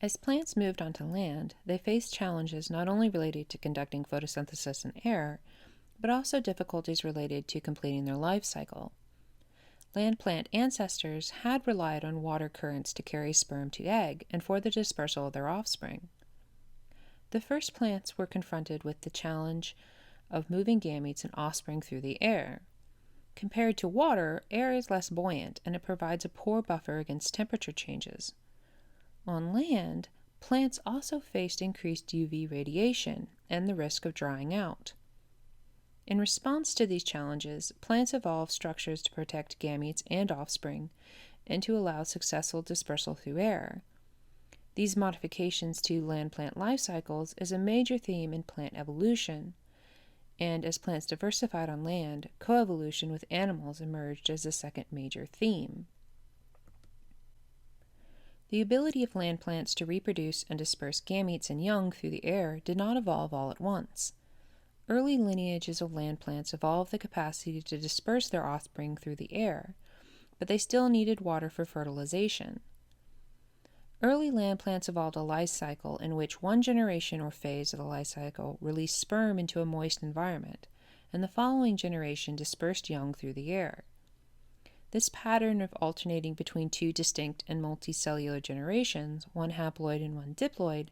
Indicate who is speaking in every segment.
Speaker 1: As plants moved onto land, they faced challenges not only related to conducting photosynthesis in air, but also difficulties related to completing their life cycle. Land plant ancestors had relied on water currents to carry sperm to egg and for the dispersal of their offspring. The first plants were confronted with the challenge of moving gametes and offspring through the air. Compared to water, air is less buoyant and it provides a poor buffer against temperature changes. On land, plants also faced increased UV radiation and the risk of drying out. In response to these challenges, plants evolved structures to protect gametes and offspring and to allow successful dispersal through air. These modifications to land plant life cycles is a major theme in plant evolution, and as plants diversified on land, coevolution with animals emerged as a second major theme. The ability of land plants to reproduce and disperse gametes and young through the air did not evolve all at once. Early lineages of land plants evolved the capacity to disperse their offspring through the air, but they still needed water for fertilization. Early land plants evolved a life cycle in which one generation or phase of the life cycle released sperm into a moist environment, and the following generation dispersed young through the air. This pattern of alternating between two distinct and multicellular generations, one haploid and one diploid,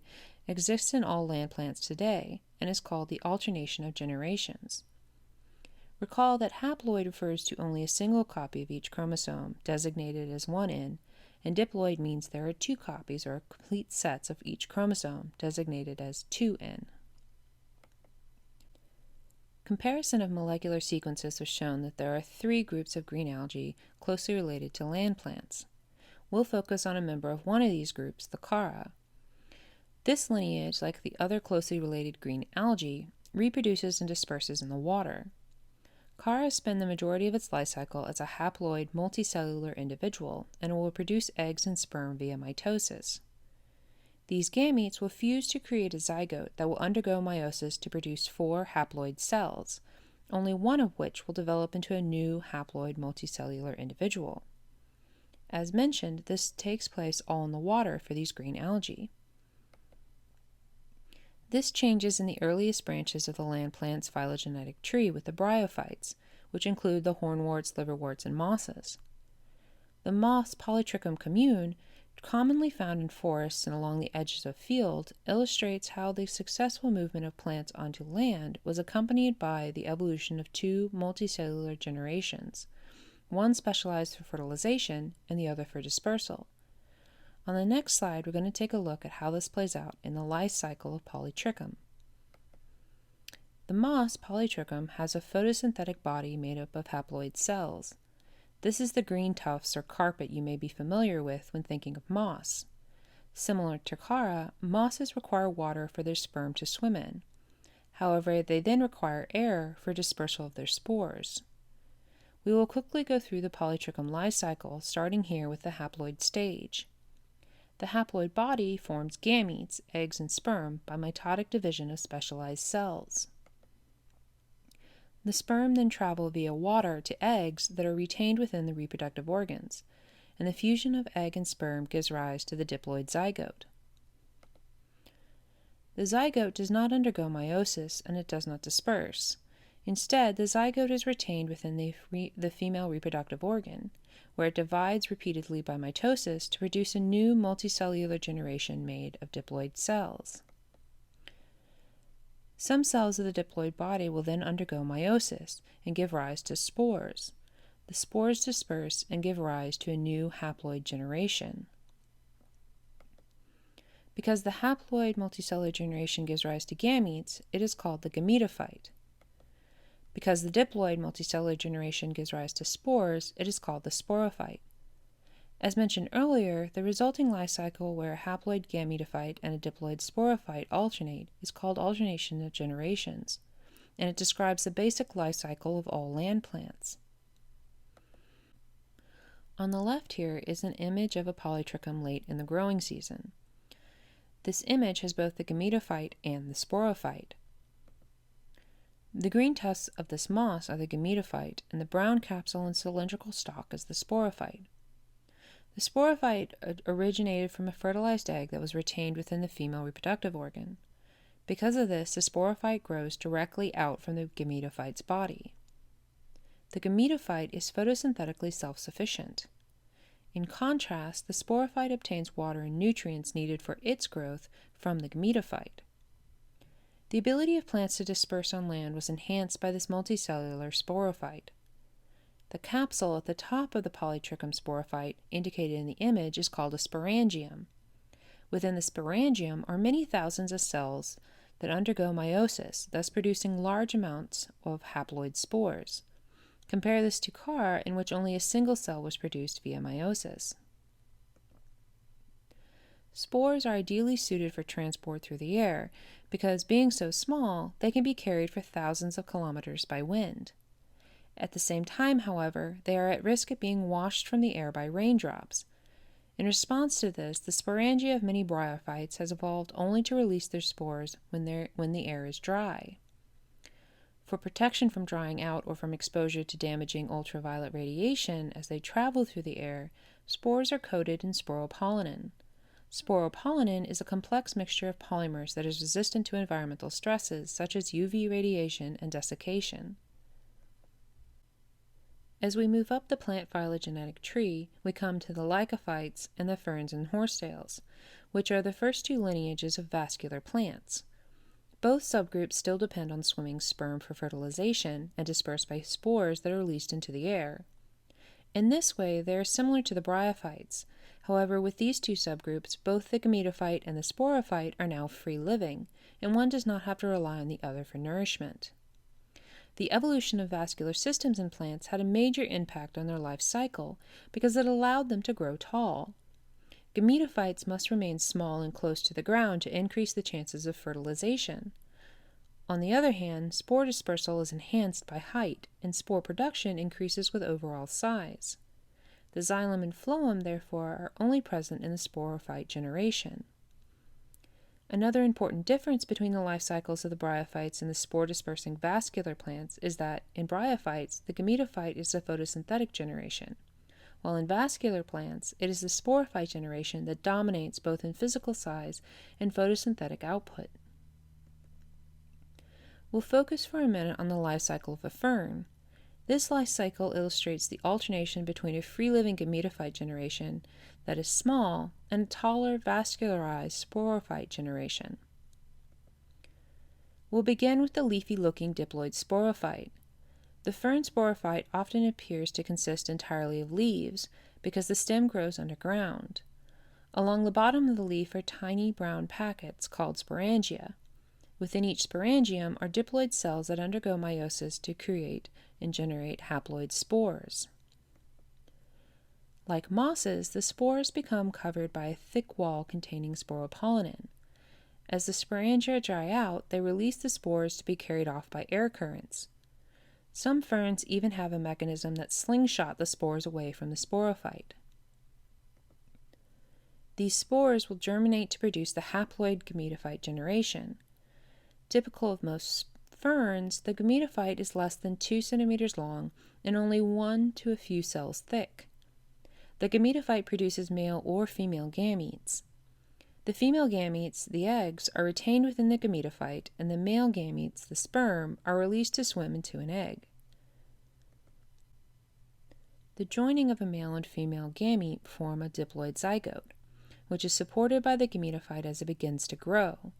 Speaker 1: exists in all land plants today and is called the alternation of generations. Recall that haploid refers to only a single copy of each chromosome, designated as 1N, and diploid means there are two copies or complete sets of each chromosome, designated as 2N. Comparison of molecular sequences has shown that there are three groups of green algae closely related to land plants. We'll focus on a member of one of these groups, the chara. This lineage, like the other closely related green algae, reproduces and disperses in the water. Chara spend the majority of its life cycle as a haploid multicellular individual and will produce eggs and sperm via mitosis. These gametes will fuse to create a zygote that will undergo meiosis to produce 4 haploid cells, only one of which will develop into a new haploid multicellular individual. As mentioned, this takes place all in the water for these green algae. This changes in the earliest branches of the land plant's phylogenetic tree with the bryophytes, which include the hornworts, liverworts, and mosses. The moss Polytrichum commune, commonly found in forests and along the edges of fields, illustrates how the successful movement of plants onto land was accompanied by the evolution of 2 multicellular generations, one specialized for fertilization and the other for dispersal. On the next slide, we're going to take a look at how this plays out in the life cycle of Polytrichum. The moss Polytrichum has a photosynthetic body made up of haploid cells. This is the green tufts or carpet you may be familiar with when thinking of moss. Similar to chara, mosses require water for their sperm to swim in. However, they then require air for dispersal of their spores. We will quickly go through the Polytrichum life cycle, starting here with the haploid stage. The haploid body forms gametes, eggs, and sperm by mitotic division of specialized cells. The sperm then travel via water to eggs that are retained within the reproductive organs, and the fusion of egg and sperm gives rise to the diploid zygote. The zygote does not undergo meiosis and it does not disperse. Instead, the zygote is retained within the female reproductive organ, where it divides repeatedly by mitosis to produce a new multicellular generation made of diploid cells. Some cells of the diploid body will then undergo meiosis and give rise to spores. The spores disperse and give rise to a new haploid generation. Because the haploid multicellular generation gives rise to gametes, it is called the gametophyte. Because the diploid multicellular generation gives rise to spores, it is called the sporophyte. As mentioned earlier, the resulting life cycle where a haploid gametophyte and a diploid sporophyte alternate is called alternation of generations, and it describes the basic life cycle of all land plants. On the left here is an image of a polytrichum late in the growing season. This image has both the gametophyte and the sporophyte. The green tufts of this moss are the gametophyte, and the brown capsule and cylindrical stalk is the sporophyte. The sporophyte originated from a fertilized egg that was retained within the female reproductive organ. Because of this, the sporophyte grows directly out from the gametophyte's body. The gametophyte is photosynthetically self-sufficient. In contrast, the sporophyte obtains water and nutrients needed for its growth from the gametophyte. The ability of plants to disperse on land was enhanced by this multicellular sporophyte. The capsule at the top of the Polytrichum sporophyte, indicated in the image, is called a sporangium. Within the sporangium are many thousands of cells that undergo meiosis, thus producing large amounts of haploid spores. Compare this to Carr, in which only a single cell was produced via meiosis. Spores are ideally suited for transport through the air because, being so small, they can be carried for thousands of kilometers by wind. At the same time, however, they are at risk of being washed from the air by raindrops. In response to this, the sporangia of many bryophytes has evolved only to release their spores when the air is dry. For protection from drying out or from exposure to damaging ultraviolet radiation as they travel through the air, spores are coated in sporopollenin. Sporopollenin is a complex mixture of polymers that is resistant to environmental stresses such as UV radiation and desiccation. As we move up the plant phylogenetic tree, we come to the Lycophytes and the Ferns and Horsetails, which are the first two lineages of vascular plants. Both subgroups still depend on swimming sperm for fertilization and disperse by spores that are released into the air. In this way, they are similar to the bryophytes. However, with these two subgroups, both the gametophyte and the sporophyte are now free-living, and one does not have to rely on the other for nourishment. The evolution of vascular systems in plants had a major impact on their life cycle because it allowed them to grow tall. Gametophytes must remain small and close to the ground to increase the chances of fertilization. On the other hand, spore dispersal is enhanced by height, and spore production increases with overall size. The xylem and phloem, therefore, are only present in the sporophyte generation. Another important difference between the life cycles of the bryophytes and the spore-dispersing vascular plants is that, in bryophytes, the gametophyte is the photosynthetic generation, while in vascular plants, it is the sporophyte generation that dominates both in physical size and photosynthetic output. We'll focus for a minute on the life cycle of a fern. This life cycle illustrates the alternation between a free-living gametophyte generation that is small and a taller, vascularized sporophyte generation. We'll begin with the leafy-looking diploid sporophyte. The fern sporophyte often appears to consist entirely of leaves because the stem grows underground. Along the bottom of the leaf are tiny brown packets called sporangia. Within each sporangium are diploid cells that undergo meiosis to create and generate haploid spores. Like mosses, the spores become covered by a thick wall containing sporopollenin. As the sporangia dry out, they release the spores to be carried off by air currents. Some ferns even have a mechanism that slingshot the spores away from the sporophyte. These spores will germinate to produce the haploid gametophyte generation. Typical of most ferns, the gametophyte is less than 2 centimeters long and only 1 to a few cells thick. The gametophyte produces male or female gametes. The female gametes, the eggs, are retained within the gametophyte, and the male gametes, the sperm, are released to swim into an egg. The joining of a male and female gamete form a diploid zygote, which is supported by the gametophyte as it begins to grow.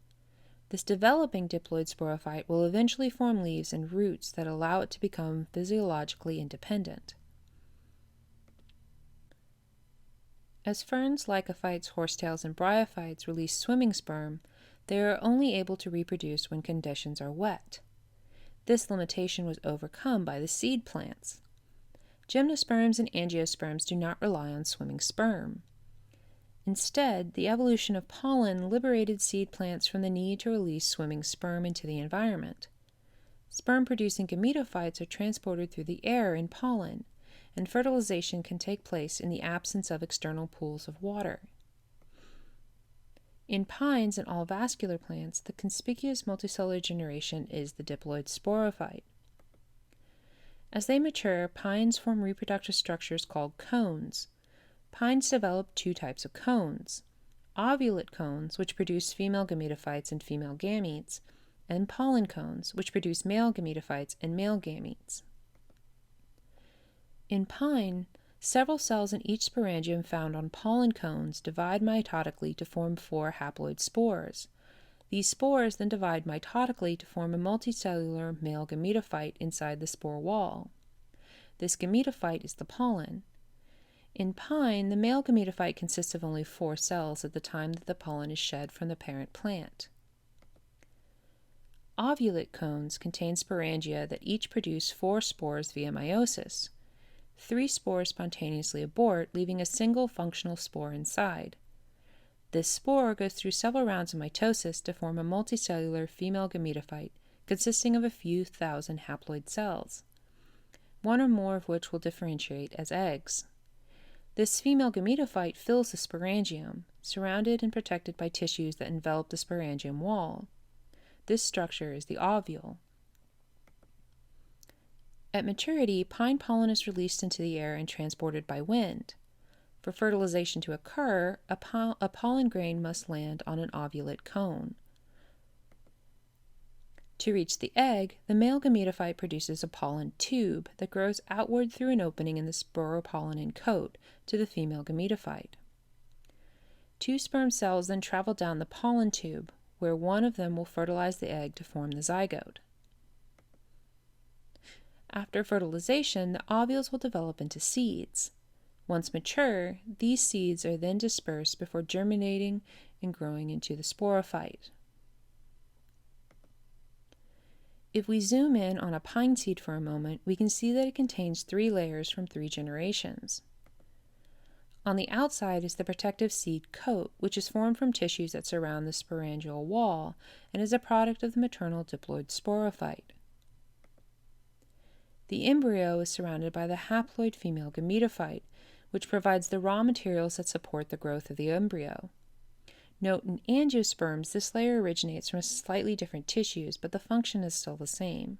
Speaker 1: This developing diploid sporophyte will eventually form leaves and roots that allow it to become physiologically independent. As ferns, lycophytes, horsetails, and bryophytes release swimming sperm, they are only able to reproduce when conditions are wet. This limitation was overcome by the seed plants. Gymnosperms and Angiosperms do not rely on swimming sperm. Instead, the evolution of pollen liberated seed plants from the need to release swimming sperm into the environment. Sperm-producing gametophytes are transported through the air in pollen, and fertilization can take place in the absence of external pools of water. In pines and all vascular plants, the conspicuous multicellular generation is the diploid sporophyte. As they mature, pines form reproductive structures called cones. pines develop two types of cones: ovulate cones, which produce female gametophytes and female gametes, and pollen cones, which produce male gametophytes and male gametes. In pine, several cells in each sporangium found on pollen cones divide mitotically to form 4 haploid spores. These spores then divide mitotically to form a multicellular male gametophyte inside the spore wall. This gametophyte is the pollen. In pine, the male gametophyte consists of only 4 cells at the time that the pollen is shed from the parent plant. Ovulate cones contain sporangia that each produce 4 spores via meiosis. 3 spores spontaneously abort, leaving a single functional spore inside. This spore goes through several rounds of mitosis to form a multicellular female gametophyte consisting of a few thousand haploid cells, one or more of which will differentiate as eggs. This female gametophyte fills the sporangium, surrounded and protected by tissues that envelop the sporangium wall. This structure is the ovule. At maturity, pine pollen is released into the air and transported by wind. For fertilization to occur, a pollen grain must land on an ovulate cone. To reach the egg, the male gametophyte produces a pollen tube that grows outward through an opening in the sporopollenin coat to the female gametophyte. 2 sperm cells then travel down the pollen tube, where one of them will fertilize the egg to form the zygote. After fertilization, the ovules will develop into seeds. Once mature, these seeds are then dispersed before germinating and growing into the sporophyte. If we zoom in on a pine seed for a moment, we can see that it contains 3 layers from 3 generations. On the outside is the protective seed coat, which is formed from tissues that surround the sporangial wall and is a product of the maternal diploid sporophyte. The embryo is surrounded by the haploid female gametophyte, which provides the raw materials that support the growth of the embryo. Note, in angiosperms, this layer originates from slightly different tissues, but the function is still the same.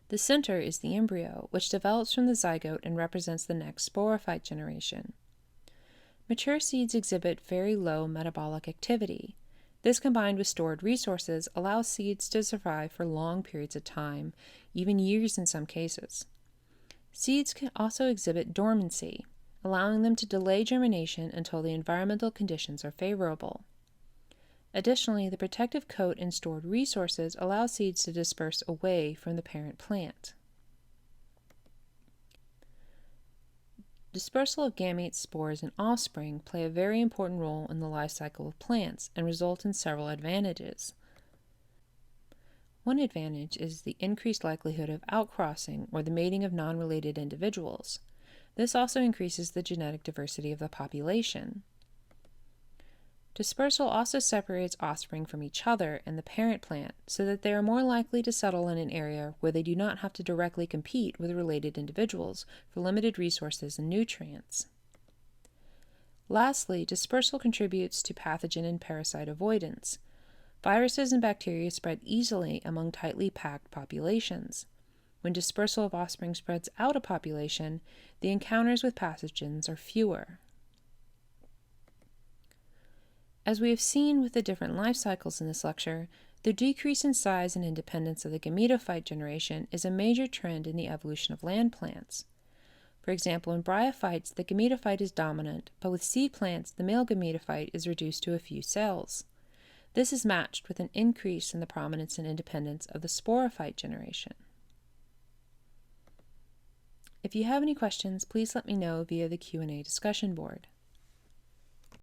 Speaker 1: The center is the embryo, which develops from the zygote and represents the next sporophyte generation. Mature seeds exhibit very low metabolic activity. This, combined with stored resources, allows seeds to survive for long periods of time, even years in some cases. Seeds can also exhibit dormancy, allowing them to delay germination until the environmental conditions are favorable. Additionally, the protective coat and stored resources allow seeds to disperse away from the parent plant. Dispersal of gametes, spores, and offspring play a very important role in the life cycle of plants and result in several advantages. One advantage is the increased likelihood of outcrossing, or the mating of non-related individuals. This also increases the genetic diversity of the population. Dispersal also separates offspring from each other and the parent plant so that they are more likely to settle in an area where they do not have to directly compete with related individuals for limited resources and nutrients. Lastly, dispersal contributes to pathogen and parasite avoidance. Viruses and bacteria spread easily among tightly packed populations. When dispersal of offspring spreads out a population, the encounters with pathogens are fewer. As we have seen with the different life cycles in this lecture, the decrease in size and independence of the gametophyte generation is a major trend in the evolution of land plants. For example, in bryophytes, the gametophyte is dominant, but with seed plants, the male gametophyte is reduced to a few cells. This is matched with an increase in the prominence and independence of the sporophyte generation. If you have any questions, please let me know via the Q&A discussion board.